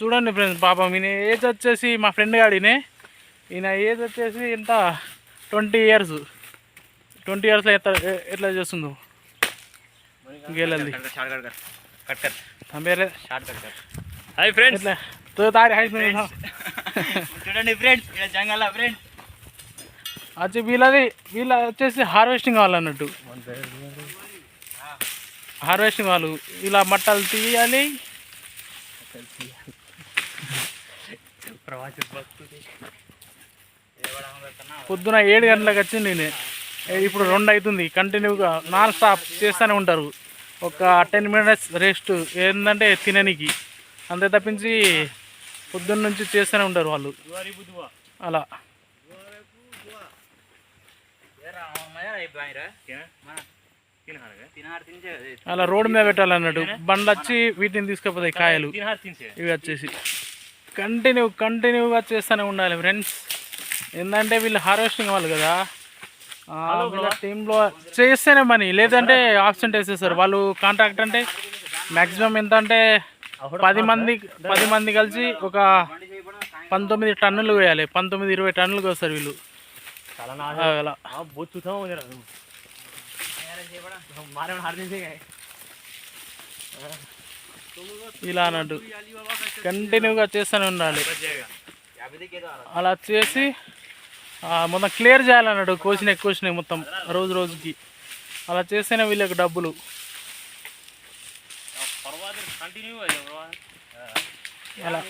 చూడండి ఫ్రెండ్స్, పాపం ఈయన ఏజ్ వచ్చేసి మా ఫ్రెండ్ గాడినే, ఈయన ఏజ్ వచ్చేసి ఎంత 20 years. 20 yearsలో ఎట్లా చేస్తుందో గేలది. హాయ్ ఫ్రెండ్స్, చూడండి ఫ్రెండ్స్, జంగల్ ఫ్రెండ్స్ వచ్చి వీళ్ళ వచ్చేసి హార్వెస్టింగ్ కావాలన్నట్టు. హార్వెస్టింగ్ వాళ్ళు ఇలా మట్టలు తీయాలి. పొద్దున 7 గంటలకు వచ్చింది నేను, ఇప్పుడు 2 అవుతుంది. కంటిన్యూగా నాన్ స్టాప్ చేస్తూనే ఉంటారు. ఒక 10 minutes రెస్ట్ ఏంటంటే తిననికి, అంతే తప్పించి పొద్దున్న నుంచి చేస్తూనే ఉంటారు వాళ్ళు. అలా అలా రోడ్డు మీద పెట్టాలన్నట్టు. బండ్లు వచ్చి వీటిని తీసుకుపోతాయి, కాయలు ఇవి వచ్చేసి కంటిన్యూగా చేస్తూనే ఉండాలి ఫ్రెండ్స్. ఏంటంటే వీళ్ళు హార్వెస్టింగ్ వాళ్ళు కదా, వీళ్ళ టీంలో చేస్తేనే మనీ, లేదంటే ఆబ్సెంట్ వేసేస్తారు వాళ్ళు. కాంట్రాక్ట్ అంటే మ్యాక్సిమం ఎంత అంటే 10 మంది కలిసి ఒక 19 టన్నులు వేయాలి. 19-20 టన్నులు వస్తారు వీళ్ళు. అలా ఇలా అన్నట్టు కంటిన్యూగా చేస్తూనే ఉండాలి. అలా చేసి మొత్తం క్లియర్ చేయాలన్నాడు. కోసినాయి మొత్తం రోజుకి. అలా చేస్తేనే వీళ్ళకి డబ్బులు. అలా